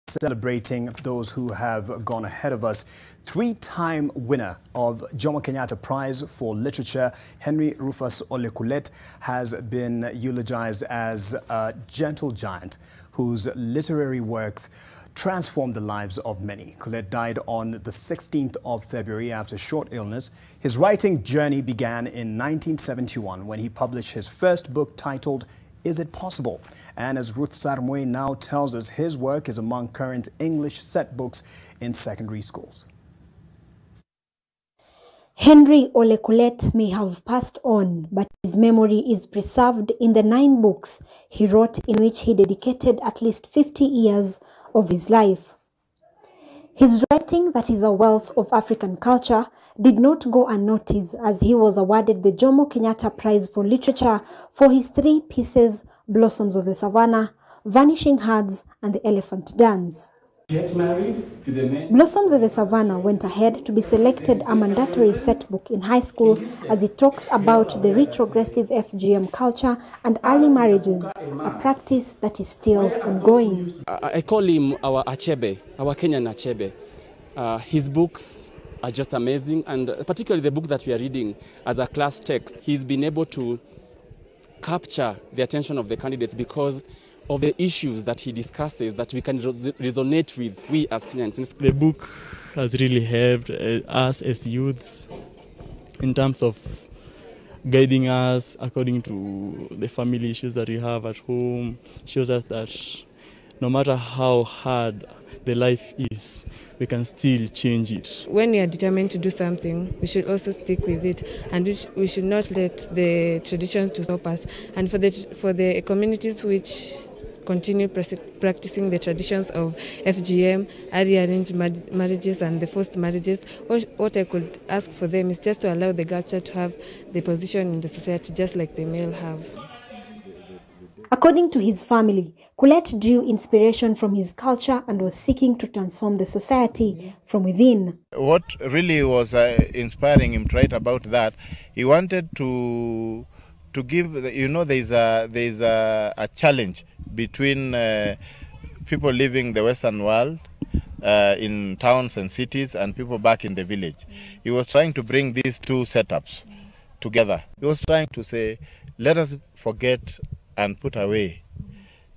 Celebrating those who have gone ahead of us. Three-time winner of Jomo Kenyatta Prize for Literature, Henry Rufus Ole Kulet, has been eulogized as a gentle giant whose literary works transformed the lives of many. Kulet died on the 16th of February after a short illness. His writing journey began in 1971 when he published his first book titled Is It Possible? And as Ruth Sarmwe now tells us, his work is among current English set books in secondary schools. Henry Ole Kulet may have passed on, but his memory is preserved in the 9 books he wrote, in which he dedicated at least 50 years of his life. His writing, that is a wealth of African culture, did not go unnoticed, as he was awarded the Jomo Kenyatta Prize for Literature for his 3 pieces, Blossoms of the Savannah, Vanishing Herds, and The Elephant Dance. Blossoms of the Savannah went ahead to be selected a mandatory set book in high school, as it talks about the retrogressive FGM culture and early marriages, a practice that is still ongoing. I call him our Achebe, our Kenyan Achebe. His books are just amazing, and particularly the book that we are reading as a class text, he's been able to capture the attention of the candidates because of the issues that he discusses that we can resonate with, we as Kenyans. The book has really helped us as youths in terms of guiding us according to the family issues that we have at home. Shows us that no matter how hard the life is, we can still change it. When we are determined to do something, we should also stick with it, and we should not let the tradition to stop us. And for the communities which continue practicing the traditions of FGM, early arranged marriages and the forced marriages, what I could ask for them is just to allow the culture to have the position in the society just like the male have. According to his family, Kulet drew inspiration from his culture and was seeking to transform the society from within. What really was inspiring him to write about that, he wanted to give, there's a challenge between people living the Western world in towns and cities and people back in the village. He was trying to bring these two setups together. He was trying to say, let us forget and put away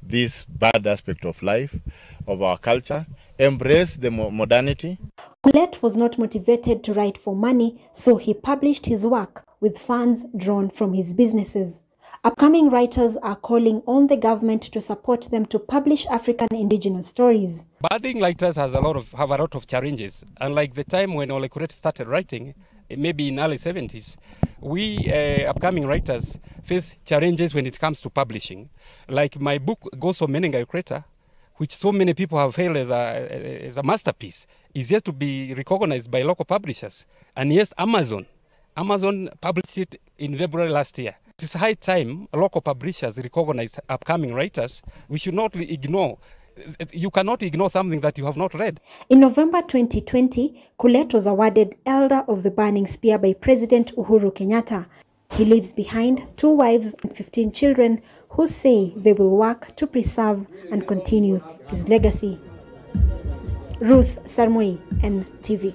this bad aspect of life, of our culture, embrace the modernity. Kulet was not motivated to write for money, so he published his work with funds drawn from his businesses. Upcoming writers are calling on the government to support them to publish African indigenous stories. Budding writers have a lot of challenges. Unlike the time when Ole Kulet started writing, maybe in early 70s, we upcoming writers face challenges when it comes to publishing. Like my book, Goso Menengai Kreta, which so many people have hailed as a masterpiece, is yet to be recognized by local publishers. And yes, Amazon published it in February last year. It's high time local publishers recognize upcoming writers. We should not ignore. You cannot ignore something that you have not read. In November 2020, Kulet was awarded Elder of the Burning Spear by President Uhuru Kenyatta. He leaves behind 2 wives and 15 children who say they will work to preserve and continue his legacy. Ruth Sarmwe, NTV.